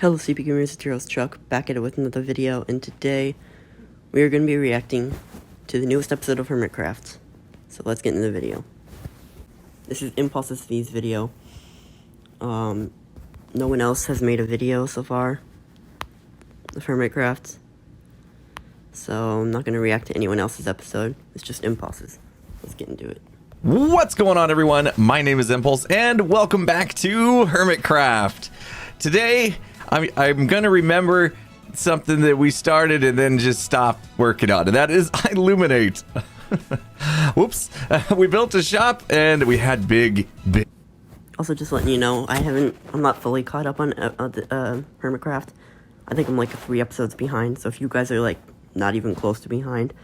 Hello CP Gamers, it's your host Chuck, back at it with another video, and today we are going to be reacting to the newest episode of Hermitcraft. So let's get into the video. This is ImpulseSV's video. No one else has made a video so far of Hermitcraft, so I'm not going to react to anyone else's episode. It's just Impulse's. Let's get into it. What's going on, everyone? My name is Impulse, and welcome back to Hermitcraft. Today, I'm gonna remember something that we started and then just stopped working on, and that is Illuminate. Whoops. We built a shop, and we had big. Also, just letting you know, I'm not fully caught up on Hermitcraft. I think I'm like 3 episodes behind, so if you guys are like not even close to behind,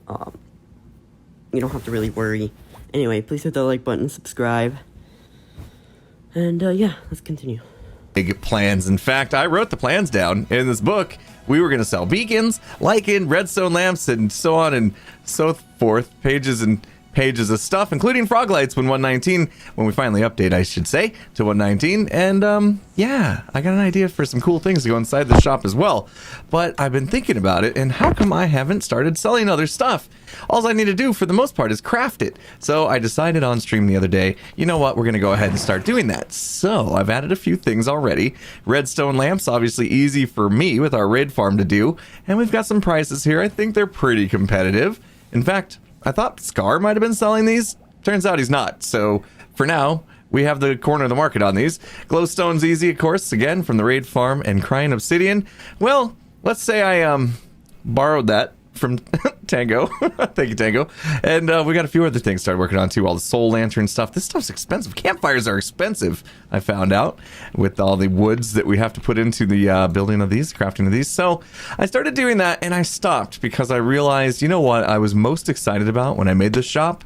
you don't have to really worry. Anyway, please hit the like button, subscribe, and yeah, let's continue. Big plans. In fact, I wrote the plans down in this book. We were going to sell beacons, lichen, redstone lamps, and so on and so forth. Pages and pages of stuff, including frog lights when 119, when we finally update, I should say, to 119. And yeah, I got an idea for some cool things to go inside the shop as well. But I've been thinking about it, and how come I haven't started selling other stuff? All I need to do for the most part is craft it. So I decided on stream the other day, you know what, we're going to go ahead and start doing that. So I've added a few things already. Redstone lamps, obviously easy for me with our raid farm to do. And we've got some prices here. I think they're pretty competitive. In fact, I thought Scar might have been selling these. Turns out he's not. So for now, we have the corner of the market on these. Glowstone's easy, of course, again, from the raid farm. And Crying Obsidian, well, let's say I borrowed that from Tango. Thank you, Tango. And we got a few other things started working on too. All the soul lantern stuff. This stuff's expensive. Campfires are expensive, I found out, with all the woods that we have to put into the building of these, crafting of these. So I started doing that, and I stopped because I realized, you know what I was most excited about when I made this shop?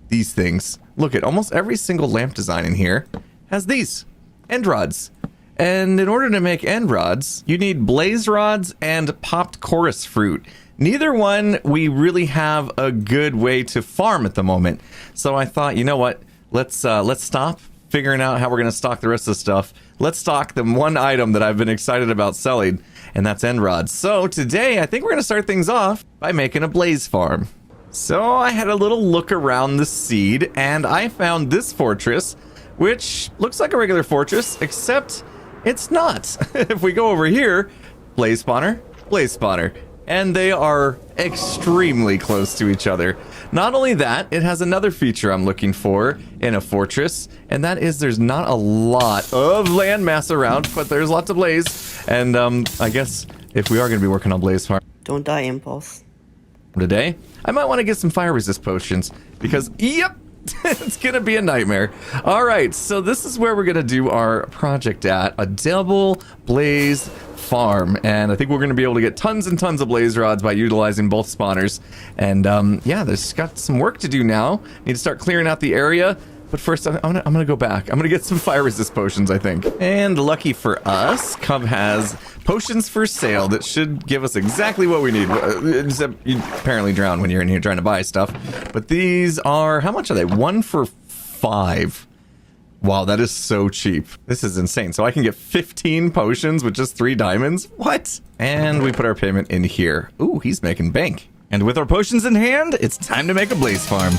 These things. Look at almost every single lamp design in here has these end rods. And in order to make end rods, you need blaze rods and popped chorus fruit. Neither one we really have a good way to farm at the moment. So I thought, you know what? Let's stop figuring out how we're going to stock the rest of the stuff. Let's stock the one item that I've been excited about selling, and that's end rods. So today, I think we're going to start things off by making a blaze farm. So I had a little look around the seed, and I found this fortress, which looks like a regular fortress, except it's not. If we go over here, blaze spawner. And they are extremely close to each other. Not only that, it has another feature I'm looking for in a fortress, and that is there's not a lot of landmass around, but there's lots of blaze. And I guess if we are going to be working on blaze farm, Don't die, Impulse. Today, I might want to get some fire resist potions because, yep, it's gonna be a nightmare. All right, so this is where we're gonna do our project at, a double blaze farm, and I think we're gonna be able to get tons and tons of blaze rods by utilizing both spawners. And yeah, there's got some work to do now. Need to start clearing out the area. But first, I'm gonna go back. I'm gonna get some fire resist potions, I think. And lucky for us, Cub has potions for sale that should give us exactly what we need. Except you apparently drown when you're in here trying to buy stuff. But these are, how much are they? 1 for 5. Wow, that is so cheap. This is insane. So I can get 15 potions with just 3 diamonds? What? And we put our payment in here. Ooh, he's making bank. And with our potions in hand, it's time to make a blaze farm.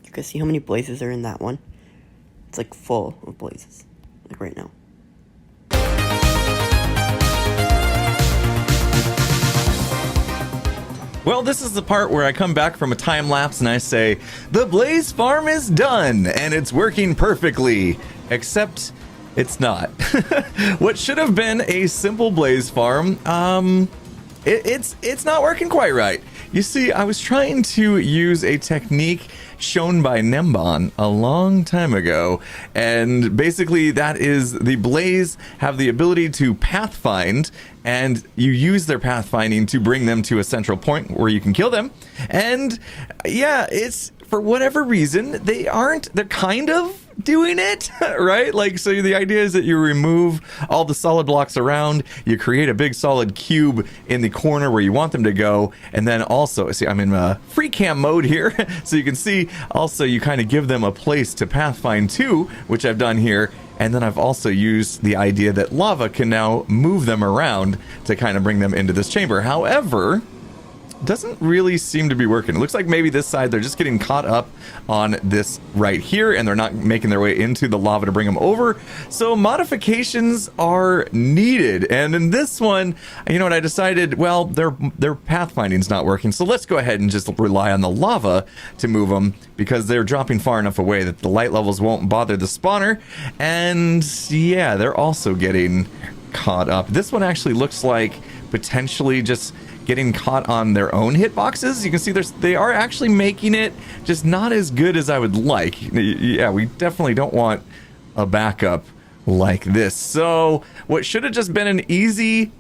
You guys see how many blazes are in that one? It's like full of blazes, like right now. Well, this is the part where I come back from a time lapse and I say, the blaze farm is done and it's working perfectly, except it's not. What should have been a simple blaze farm, it's not working quite right. You see, I was trying to use a technique shown by Nembon a long time ago, and basically that is the blaze have the ability to pathfind, and you use their pathfinding to bring them to a central point where you can kill them. And yeah, it's for whatever reason they're kind of doing it right. Like, so the idea is that you remove all the solid blocks around, you create a big solid cube in the corner where you want them to go, and then also see, I'm in free cam mode here so you can see also you kind of give them a place to pathfind to, which I've done here. And then I've also used the idea that lava can now move them around to kind of bring them into this chamber. However, doesn't really seem to be working. It looks like maybe this side they're just getting caught up on this right here and they're not making their way into the lava to bring them over. So modifications are needed. And in this one, you know what, I decided, well, their pathfinding's not working, so let's go ahead and just rely on the lava to move them, because they're dropping far enough away that the light levels won't bother the spawner. And yeah, they're also getting caught up. This one actually looks like potentially just getting caught on their own hitboxes. You can see they are actually making it just not as good as I would like. Yeah, we definitely don't want a backup like this. So what should have just been an easy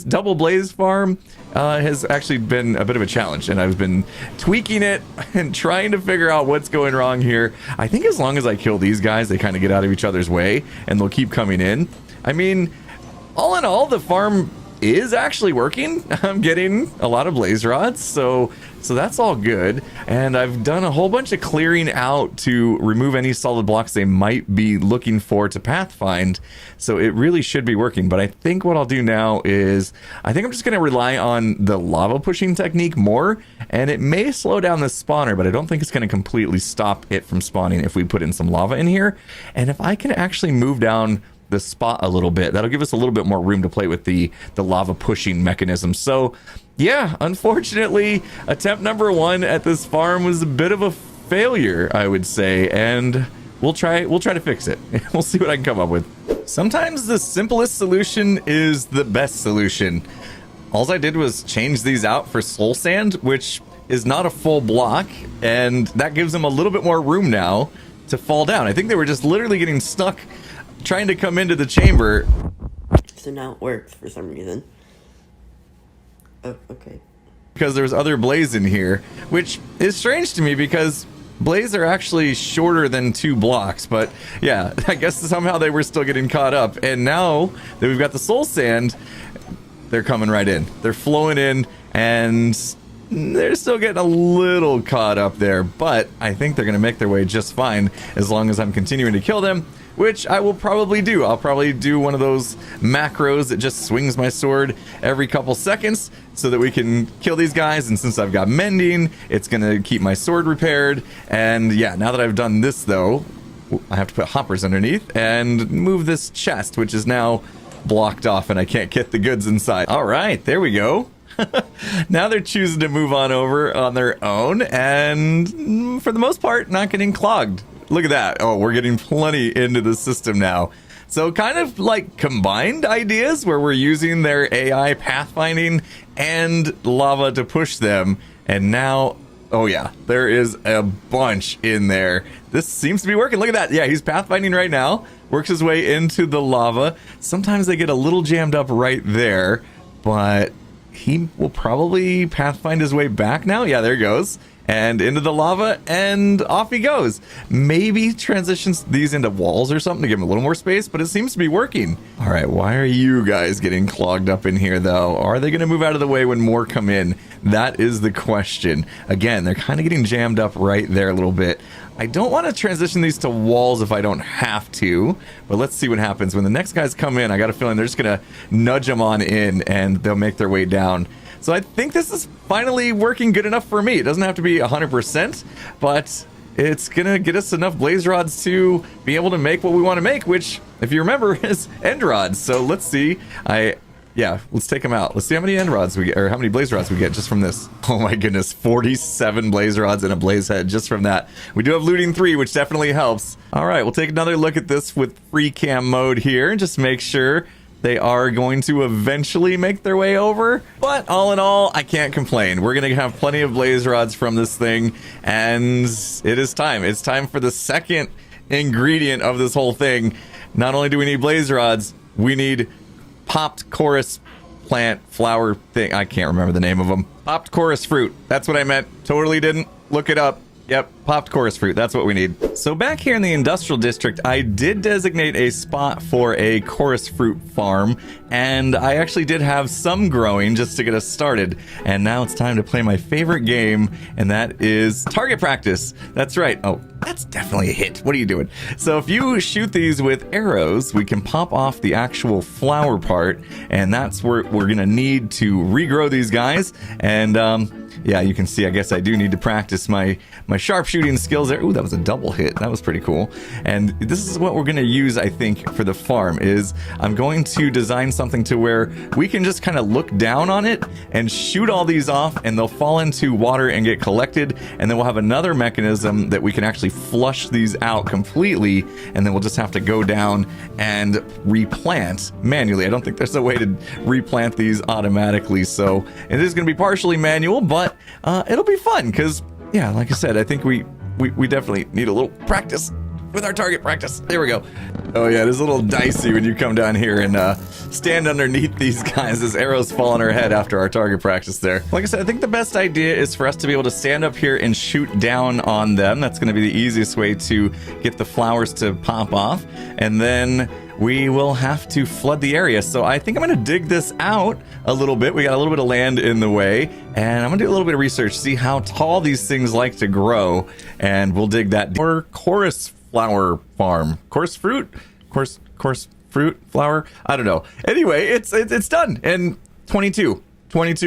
double blaze farm has actually been a bit of a challenge, and I've been tweaking it and trying to figure out what's going wrong here. I think as long as I kill these guys, they kind of get out of each other's way and they'll keep coming in. I mean, all in all, the farm is actually working. I'm getting a lot of blaze rods, so that's all good. And I've done a whole bunch of clearing out to remove any solid blocks they might be looking for to pathfind, so it really should be working. But I think what I'll do now is I think I'm just going to rely on the lava pushing technique more, and it may slow down the spawner, but I don't think it's going to completely stop it from spawning if we put in some lava in here. And if I can actually move down the spot a little bit, that'll give us a little bit more room to play with the lava pushing mechanism. So yeah, unfortunately, attempt number 1 at this farm was a bit of a failure, I would say, and we'll try to fix it. We'll see what I can come up with. Sometimes the simplest solution is the best solution. All I did was change these out for soul sand, which is not a full block, and that gives them a little bit more room now to fall down. I think they were just literally getting stuck trying to come into the chamber. So now it works for some reason. Oh, okay. Because there's other blaze in here, which is strange to me because blaze are actually shorter than 2 blocks. But yeah, I guess somehow they were still getting caught up. And now that we've got the soul sand, they're coming right in. They're flowing in, and they're still getting a little caught up there. But I think they're going to make their way just fine as long as I'm continuing to kill them, which I will probably do. I'll probably do one of those macros that just swings my sword every couple seconds so that we can kill these guys. And since I've got mending, it's gonna keep my sword repaired. And yeah, now that I've done this though, I have to put hoppers underneath and move this chest, which is now blocked off and I can't get the goods inside. All right, there we go. Now they're choosing to move on over on their own, and for the most part, not getting clogged. Look at that. Oh, we're getting plenty into the system now. So kind of like combined ideas where we're using their AI pathfinding and lava to push them. And now, oh yeah, there is a bunch in there. This seems to be working. Look at that. Yeah, he's pathfinding right now. Works his way into the lava. Sometimes they get a little jammed up right there, but he will probably pathfind his way back now. Yeah, there he goes. And into the lava, and off he goes. Maybe transitions these into walls or something to give him a little more space, but it seems to be working. All right, why are you guys getting clogged up in here, though? Are they going to move out of the way when more come in? That is the question. Again, they're kind of getting jammed up right there a little bit. I don't want to transition these to walls if I don't have to, but let's see what happens. When the next guys come in, I got a feeling they're just going to nudge them on in, and they'll make their way down. So I think this is finally working good enough for me. It doesn't have to be 100%, but it's going to get us enough blaze rods to be able to make what we want to make, which, if you remember, is end rods. So let's see. Yeah, let's take them out. Let's see how many end rods we get, or how many blaze rods we get just from this. Oh my goodness, 47 blaze rods and a blaze head just from that. We do have looting 3, which definitely helps. All right, we'll take another look at this with free cam mode here and just make sure they are going to eventually make their way over. But all in all, I can't complain. We're going to have plenty of blaze rods from this thing, and it is time. It's time for the second ingredient of this whole thing. Not only do we need blaze rods, we need popped chorus plant flower thing. I can't remember the name of them. Popped chorus fruit. That's what I meant. Totally didn't. Look it up. Yep, popped chorus fruit. That's what we need. So back here in the industrial district, I did designate a spot for a chorus fruit farm, and I actually did have some growing just to get us started. And now it's time to play my favorite game, and that is target practice. That's right. Oh, that's definitely a hit. What are you doing? So if you shoot these with arrows, we can pop off the actual flower part, and that's where we're gonna need to regrow these guys. And yeah, you can see, I guess I do need to practice my sharpshooting skills there. Ooh, that was a double hit. That was pretty cool. And this is what we're going to use, I think, for the farm, is I'm going to design something to where we can just kind of look down on it and shoot all these off, and they'll fall into water and get collected. And then we'll have another mechanism that we can actually flush these out completely, and then we'll just have to go down and replant manually. I don't think there's a way to replant these automatically, so it is going to be partially manual, but it'll be fun because, yeah, like I said, I think we definitely need a little practice with our target practice. There we go. Oh yeah, it is a little dicey when you come down here and stand underneath these guys as arrows fall on our head after our target practice there. Like I said, I think the best idea is for us to be able to stand up here and shoot down on them. That's going to be the easiest way to get the flowers to pop off. And then we will have to flood the area. So I think I'm going to dig this out a little bit. We got a little bit of land in the way, and I'm going to do a little bit of research, see how tall these things like to grow, and we'll dig that. Or chorus flower farm. Chorus fruit? Chorus fruit flower? I don't know. Anyway, it's done. And 22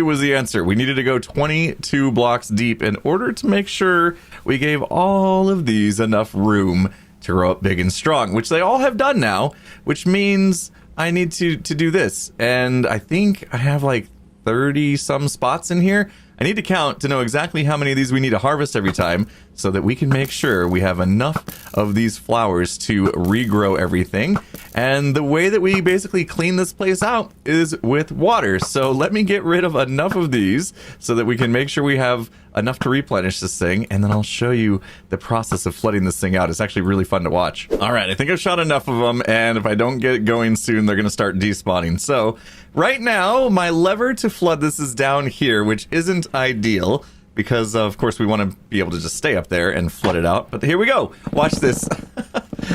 was the answer. We needed to go 22 blocks deep in order to make sure we gave all of these enough room to grow up big and strong, which they all have done now, which means I need to do this. And I think I have like 30 some spots in here. I need to count to know exactly how many of these we need to harvest every time so that we can make sure we have enough of these flowers to regrow everything. And the way that we basically clean this place out is with water. So let me get rid of enough of these so that we can make sure we have enough to replenish this thing, and then I'll show you the process of flooding this thing out. It's actually really fun to watch. All right, I think I've shot enough of them, and if I don't get it going soon, they're gonna start despawning. So right now, my lever to flood this is down here, which isn't ideal because of course we want to be able to just stay up there and flood it out. But here we go. Watch this.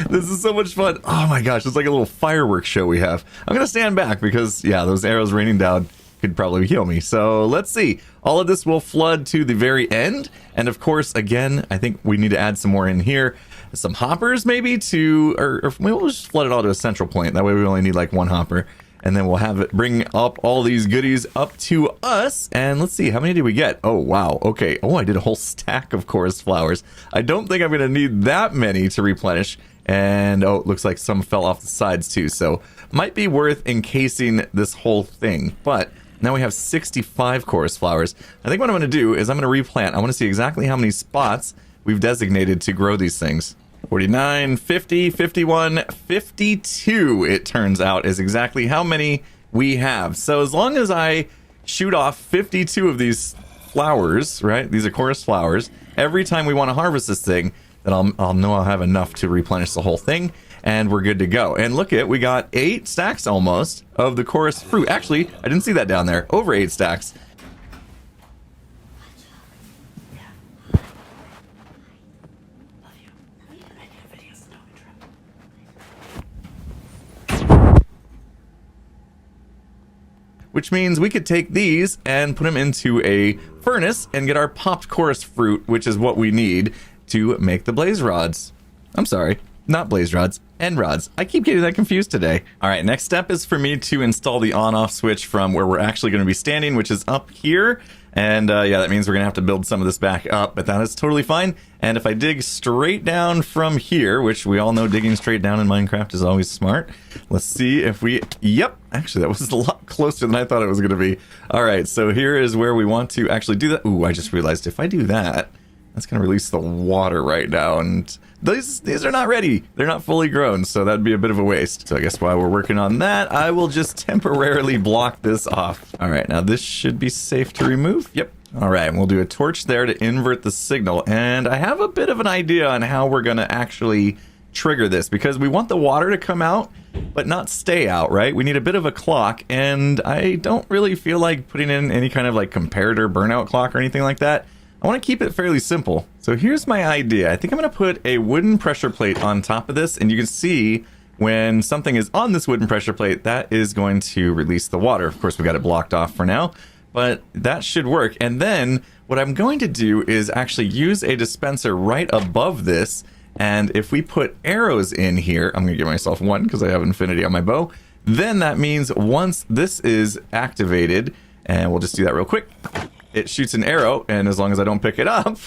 This is so much fun. Oh my gosh, it's like a little fireworks show we have. I'm gonna stand back because, yeah, those arrows raining down could probably heal me. So let's see. All of this will flood to the very end. And of course, again, I think we need to add some more in here. Some hoppers maybe to, or we'll just flood it all to a central point. That way we only need like one hopper. And then we'll have it bring up all these goodies up to us. And let's see, how many did we get? Oh, wow. Okay. Oh, I did a whole stack of chorus flowers. I don't think I'm going to need that many to replenish. And oh, it looks like some fell off the sides too. So might be worth encasing this whole thing. But now we have 65 chorus flowers. I think what I'm going to do is I'm going to replant. I want to see exactly how many spots we've designated to grow these things. 49, 50, 51, 52, it turns out, is exactly how many we have. So as long as I shoot off 52 of these flowers, right? These are chorus flowers. Every time we want to harvest this thing, then I'll know I'll have enough to replenish the whole thing, and we're good to go. And look at, we got 8 stacks almost of the chorus fruit. Actually, I didn't see that down there. Over 8 stacks. Which means we could take these and put them into a furnace and get our popped chorus fruit, which is what we need to make the blaze rods. I'm sorry. Not blaze rods, end rods. I keep getting that confused today. All right, next step is for me to install the on-off switch from where we're actually going to be standing, which is up here. And yeah, that means we're going to have to build some of this back up, but that is totally fine. And if I dig straight down from here, which we all know digging straight down in Minecraft is always smart. Let's see if we... Yep, actually, that was a lot closer than I thought it was going to be. All right, so here is where we want to actually do that. Ooh, I just realized if I do that, that's going to release the water right now, and these are not ready. They're not fully grown, so that'd be a bit of a waste. So I guess while we're working on that, I will just temporarily block this off. All right, now this should be safe to remove. Yep. All right, and we'll do a torch there to invert the signal, and I have a bit of an idea on how we're going to actually trigger this, because we want the water to come out, but not stay out, right? We need a bit of a clock, and I don't really feel like putting in any kind of like comparator burnout clock or anything like that. I want to keep it fairly simple. So here's my idea. I think I'm going to put a wooden pressure plate on top of this, and you can see when something is on this wooden pressure plate, that is going to release the water. Of course, we got it blocked off for now, but that should work. And then what I'm going to do is actually use a dispenser right above this, and if we put arrows in here, I'm going to give myself one because I have infinity on my bow, then that means once this is activated, and we'll just do that real quick, it shoots an arrow, and as long as I don't pick it up,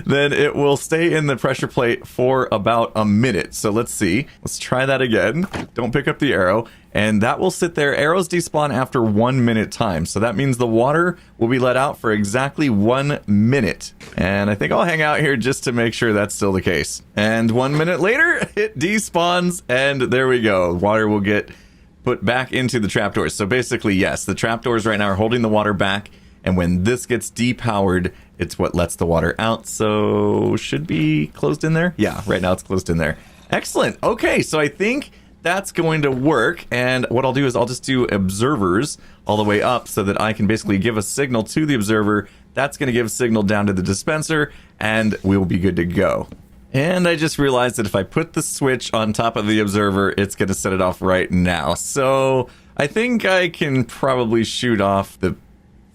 then it will stay in the pressure plate for about a minute. So let's see. Let's try that again. Don't pick up the arrow, and that will sit there. Arrows despawn after 1 minute time. So that means the water will be let out for exactly 1 minute. And I think I'll hang out here just to make sure that's still the case. And 1 minute later, it despawns, and there we go. Water will get put back into the trapdoors. So basically, yes, the trapdoors right now are holding the water back. And when this gets depowered, it's what lets the water out. So should be closed in there. Yeah, right now it's closed in there. Excellent. Okay, so I think that's going to work. And what I'll do is I'll just do observers all the way up so that I can basically give a signal to the observer. That's going to give a signal down to the dispenser, and we will be good to go. And I just realized that if I put the switch on top of the observer, it's going to set it off right now. So I think I can probably shoot off the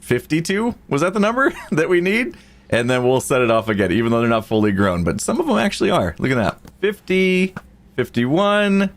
52, was that the number that we need? And then we'll set it off again, even though they're not fully grown, but some of them actually are. Look at that. 50, 51,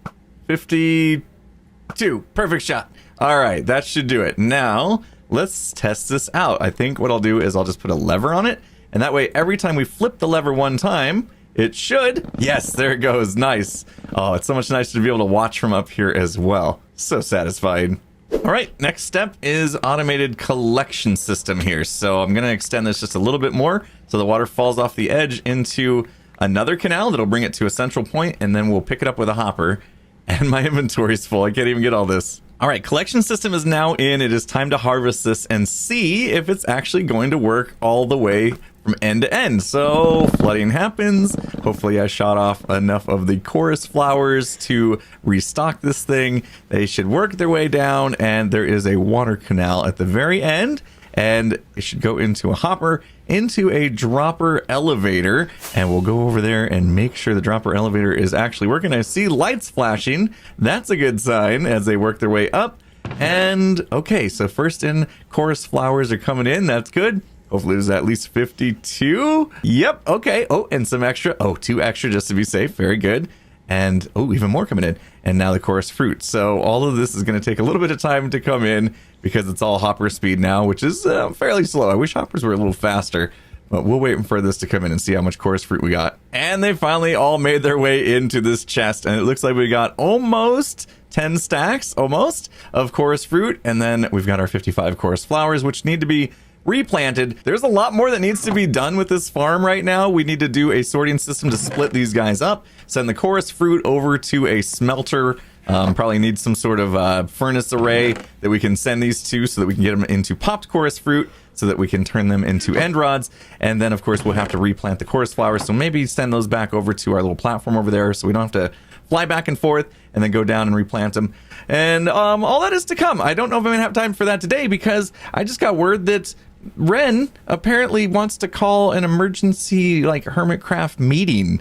52. Perfect shot. All right, that should do it. Now, let's test this out. I think what I'll do is I'll just put a lever on it, and that way every time we flip the lever one time, it should. Yes, there it goes. Nice. Oh, it's so much nicer to be able to watch from up here as well. So satisfying. All right, next step is automated collection system here. So I'm going to extend this just a little bit more so the water falls off the edge into another canal that'll bring it to a central point, and then we'll pick it up with a hopper. And my inventory is full. I can't even get all this. All right, collection system is now in. It is time to harvest this and see if it's actually going to work all the way from end to end. So flooding happens. Hopefully I shot off enough of the chorus flowers to restock this thing. They should work their way down, and there is a water canal at the very end, and it should go into a hopper, into a dropper elevator, and we'll go over there and make sure the dropper elevator is actually working. I see lights flashing. That's a good sign as they work their way up. And okay, so first in chorus flowers are coming in. That's good. Hopefully there's at least 52. Yep, okay. Oh, and some extra. Oh, 2 extra just to be safe. Very good. And oh, even more coming in. And now the chorus fruit. So all of this is going to take a little bit of time to come in because it's all hopper speed now, which is fairly slow. I wish hoppers were a little faster, but we'll wait for this to come in and see how much chorus fruit we got. And they finally all made their way into this chest, and it looks like we got almost 10 stacks, almost, of chorus fruit. And then we've got our 55 chorus flowers, which need to be replanted. There's a lot more that needs to be done with this farm right now. We need to do a sorting system to split these guys up, send the chorus fruit over to a smelter. Probably need some sort of furnace array that we can send these to so that we can get them into popped chorus fruit so that we can turn them into end rods. And then of course we'll have to replant the chorus flowers, so maybe send those back over to our little platform over there so we don't have to fly back and forth and then go down and replant them. And all that is to come. I don't know if I'm gonna have time for that today because I just got word that Ren apparently wants to call an emergency like Hermitcraft meeting.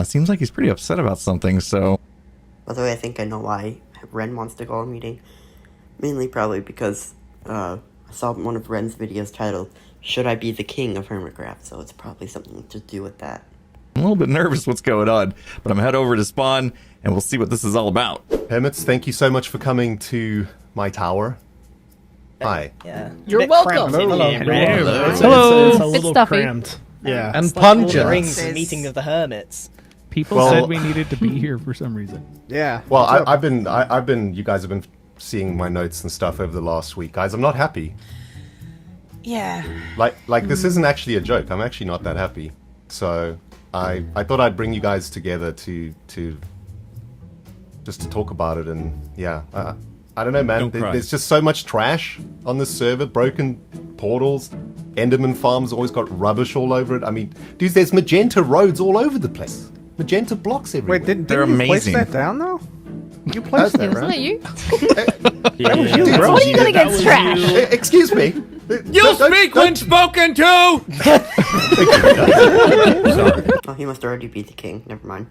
Seems like he's pretty upset about something, so. By the way, I think I know why Ren wants to call a meeting. Mainly probably because I saw one of Ren's videos titled, "Should I be the king of Hermitcraft?" So it's probably something to do with that. I'm a little bit nervous what's going on, but I'm head over to spawn and we'll see what this is all about. Hermits, thank you so much for coming to my tower. Hi. Yeah. You're welcome. Hello. Hello. It's a little stuffy. cramped. Yeah. And pungent. Rings meeting of the hermits. People Well- said we needed to be here for some reason. Yeah. Well, I've been, you guys have been seeing my notes and stuff over the last week. Guys, I'm not happy. Yeah. Like this isn't actually a joke. I'm actually not that happy. So I thought I'd bring you guys together to just to talk about it. And yeah, I don't know, man. There's just so much trash on this server. Broken portals. Enderman Farm's always got rubbish all over it. I mean, dude, there's magenta roads all over the place. Magenta blocks everywhere. Wait, didn't They're you place amazing. that down though? You placed that, Wasn't right? that you? Dude, What are you gonna get trash? excuse me. You speak when spoken to! Oh, he must already be the king. Never mind.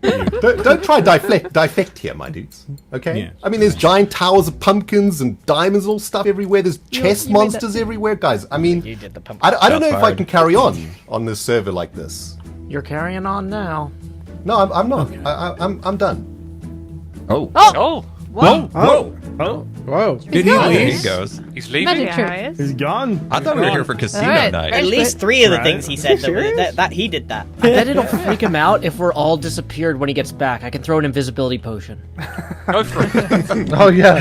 Don't try deflect here, my dudes. Okay? Yeah. I mean, there's giant towers of pumpkins and diamonds and all stuff everywhere. There's chest you made monsters everywhere, guys. I mean, You did the pumpkin. I don't know if I can carry on this server like this. You're carrying on now. No, I'm not. I'm done. Oh. Oh! Whoa! Whoa! Whoa. Did he gone. leave? There he goes. He's leaving? Magic trick. He's gone. I thought we were here for casino Alright. night. At least 3 of the things he said that he did that. I bet it'll freak him out if we're all disappeared when he gets back. I can throw an invisibility potion. Go for it. Oh yeah.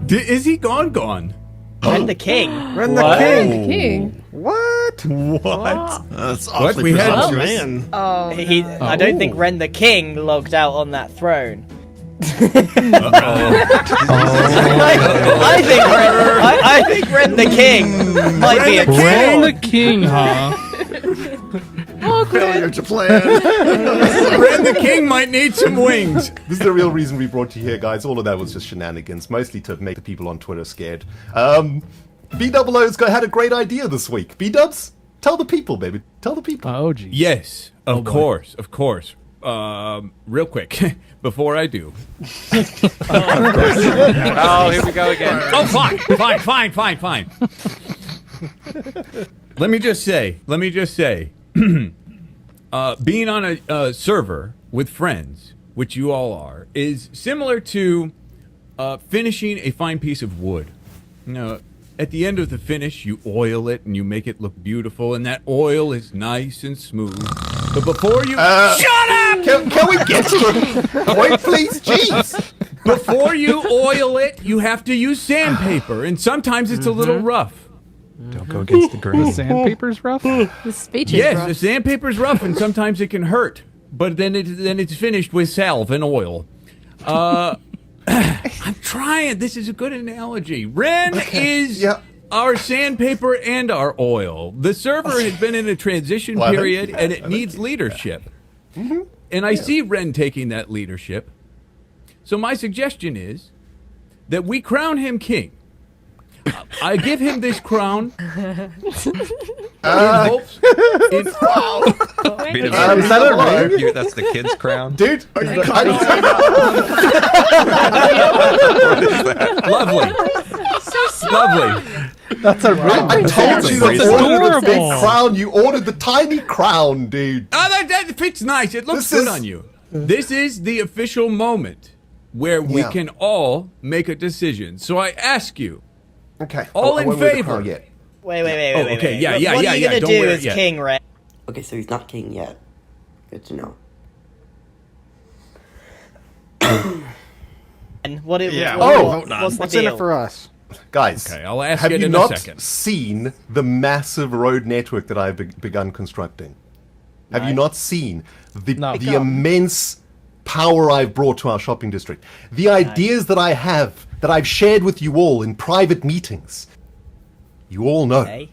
Is he gone? Ren the King. Ren the King. King. What? What? That's What? awfully We had- presumptuous. Man. Oh. I don't think Ren the King logged out on that throne. I think Ren the King might be a Ren the king. King, huh? Failure to plan. Ren the King might need some wings. This is the real reason we brought you here, guys. All of that was just shenanigans, mostly to make the people on Twitter scared. B-Double-O's had a great idea this week. B-Dubs, tell the people, baby. Tell the people. Oh, geez. Yes, of course. Real quick, before I do. Oh, here we go again. Oh, fine. Let me just say, being on a server with friends, which you all are, is similar to finishing a fine piece of wood. You know, at the end of the finish, you oil it and you make it look beautiful, and that oil is nice and smooth. But before you shut up, Can we get to the point, please? Jeez. before you oil it, you have to use sandpaper, and sometimes it's a little rough. Don't go against the The grain. sandpaper's rough? The speech is Yes, rough. the sandpaper's rough, and sometimes it can hurt. But then it's finished with salve and oil. I'm trying. This is a good analogy. Ren is Yeah. our sandpaper and our oil. The server has been in a transition Well, period, and it needs leadership. And I see Ren taking that leadership. So my suggestion is that we crown him king. I give him this crown in hopes. Beat it Is that a ring? That's the kid's crown. Dude, Lovely. Lovely. That's a ring. I told you That's to order the big adorable. crown. You ordered the tiny crown, dude. Oh, that fits nice. It looks This good is- on you. This is the official moment where we Yeah. can all make a decision. So I ask you, Okay. All I in won't wear the favor. crown yet. Wait. Oh, okay, yeah, What yeah, are you yeah, gonna don't do wear it as yet. king, Ren? Okay, so he's not king yet. Good to know. And what? What's the What's in deal? it for us? Guys, Okay, I'll ask have it you in not a second. seen the massive road network that I've begun constructing? Have you not seen the immense power I've brought to our shopping district? The ideas that I have, that I've shared with you all in private meetings. You all know Okay.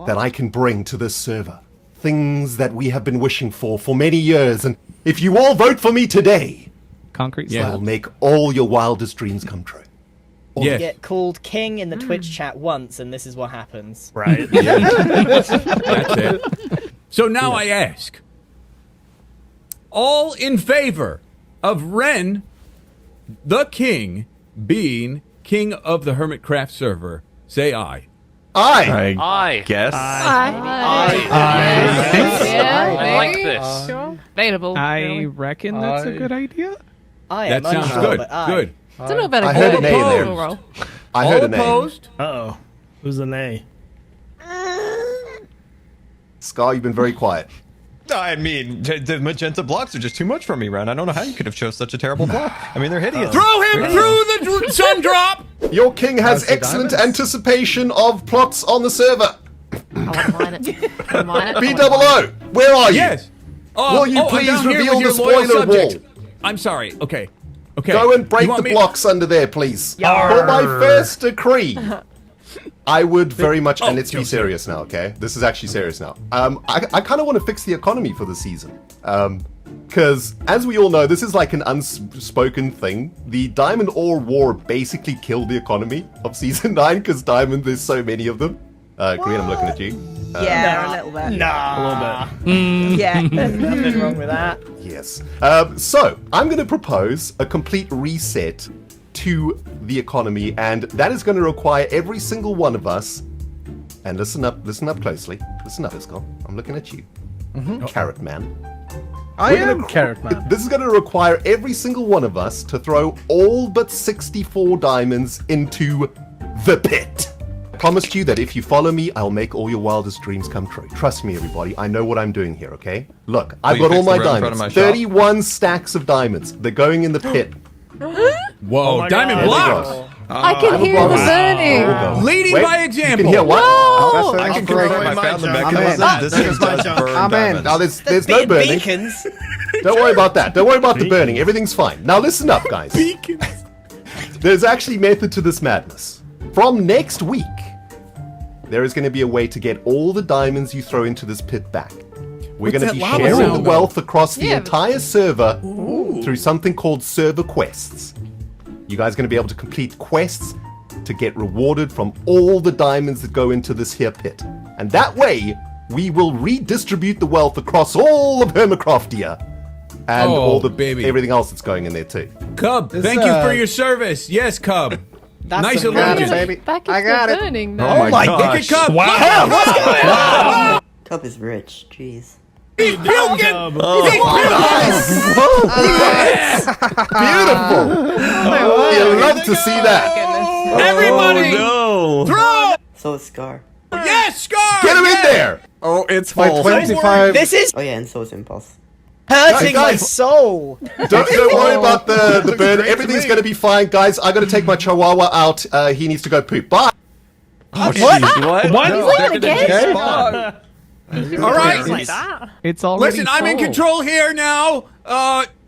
that I can bring to this server. Things that we have been wishing for many years. And if you all vote for me today, Concrete Yeah. I'll slab. make all your wildest dreams come true. Yes. Get called king in the Twitch chat once, and this is what happens. Right. That's it. So now I ask, all in favor of Ren the King being king of the Hermitcraft server, say aye. I guess. Yeah, like maybe. this. Debatable. I reckon that's a good idea. I That am sounds unsure, good. but I. Good. It's a little better. I heard a name there. Roll. I heard All a name. opposed? Uh-oh. Who's the name? Scar, you've been very quiet. I mean, the magenta blocks are just too much for me, Ren. I don't know how you could have chose such a terrible block. I mean, they're hideous. Throw him through the sun drop! Your king has How's the excellent diamonds? anticipation of plots on the server. I want to mine it. I wanna mine it. B-double-O, where are you? Yes. Will you I'm please down here reveal with your the loyal spoiler subject. wall? I'm sorry. Okay. Okay. Go and break You want the me- blocks under there, please. Yarr. For my first decree, I would very much, and let's be Joe, serious now, okay? This is actually serious now. I kind of want to fix the economy for the season. Because, as we all know, this is like an unspoken thing. The Diamond Ore War basically killed the economy of Season 9, because Diamond, there's so many of them. Green, I'm looking at you. Yeah, a little bit. A little bit. Yeah, nothing wrong with that. Yes. So, I'm going to propose a complete reset to the economy, and that is going to require every single one of us, and listen up closely. Listen up, Isco. I'm looking at you. Carrot Man. I We're am gonna- Carrot Man. This is going to require every single one of us to throw all but 64 diamonds into the pit. I promised you that if you follow me, I'll make all your wildest dreams come true. Trust me, everybody. I know what I'm doing here, okay? Look, I've you got all fixed the my road in front of diamonds. my shop? 31 stacks of diamonds. They're going in the pit. Whoa, my diamond There they blocks. go. I can hear the promise. burning. There we go. Leading Wait, by You example. can hear what? Oh, I can confirm I found the I'm mechanism. in. This That thing is my does job. burn I'm in. diamonds. Now, there's no burning. Beacons. Don't worry about that. Don't worry about the burning. Everything's fine. Now, listen up, guys. There's actually method to this madness. From next week, there is going to be a way to get all the diamonds you throw into this pit back. We're going to that be lava sharing sound, the though? wealth across the Yeah. entire server through something called server quests. You guys are going to be able to complete quests to get rewarded from all the diamonds that go into this here pit. And that way, we will redistribute the wealth across all of Hermitcraftia. And Oh, all the baby. everything else that's going in there too. Cub, This, thank you for your service. Yes, Cub. That's Nice a and got legend. baby. Back I is got still it. burning. Oh though. my Look at gosh. Cub. Wow. Cub is rich. Jeez. He's puking. Beautiful! You love to see that. Everybody, Oh, no. throw. So is Scar. Yes, Scar. Get him in there! Oh, it's My full. 25. This is Oh yeah, and so is Impulse. hurting my Guys. soul. Don't worry about the burn. great to Everything's me. going to be fine, guys. I got to take my chihuahua out. He needs to go poop. Bye. What? Leaving again? All right. Like that. It's already Listen, I'm in full. control here now.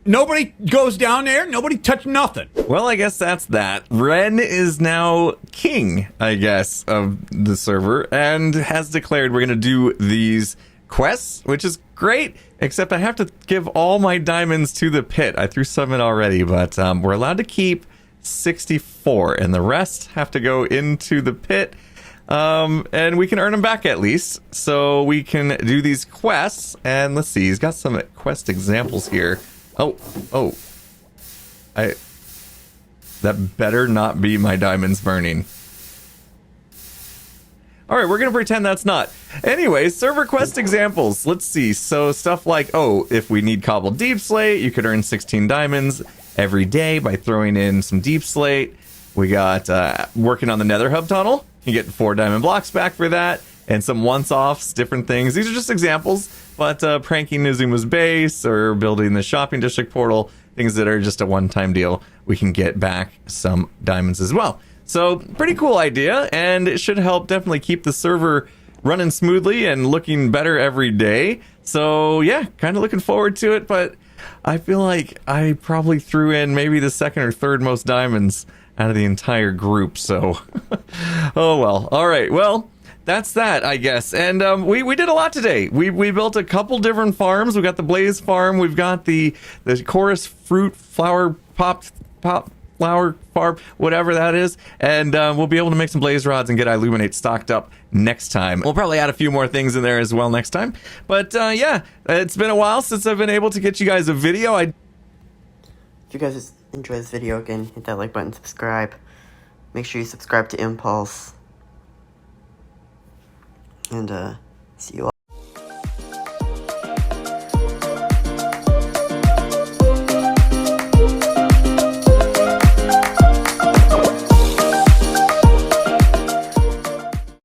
Nobody goes down there. Nobody touch nothing. Well, I guess that's that. Ren is now king, I guess, of the server and has declared we're going to do these quests, which is great, except I have to give all my diamonds to the pit. I threw some in already, but we're allowed to keep 64, and the rest have to go into the pit. And we can earn them back at least, so we can do these quests. And let's see, he's got some quest examples here. Oh, that better not be my diamonds burning. All right, we're gonna pretend that's not. Anyway, server quest examples. Let's see. So stuff like, if we need cobbled deep slate, you could earn 16 diamonds every day by throwing in some deep slate. We got working on the Nether Hub tunnel. You get 4 diamond blocks back for that, and some once-offs, different things. These are just examples, but pranking Nizuma's base or building the shopping district portal, things that are just a one-time deal, we can get back some diamonds as well. So, pretty cool idea, and it should help definitely keep the server running smoothly and looking better every day. So, yeah, kind of looking forward to it, but I feel like I probably threw in maybe the second or third most diamonds out of the entire group, so oh well. All right, well, that's that, I guess. And we did a lot today. We built a couple different farms. We got the Blaze farm. We've got the Chorus fruit flower pop flower farm, whatever that is. And we'll be able to make some blaze rods and get Illuminate stocked up next time. We'll probably add a few more things in there as well next time. But yeah, it's been a while since I've been able to get you guys a video. If you guys enjoy this video, again, hit that like button, subscribe. Make sure you subscribe to Impulse. And, see you all.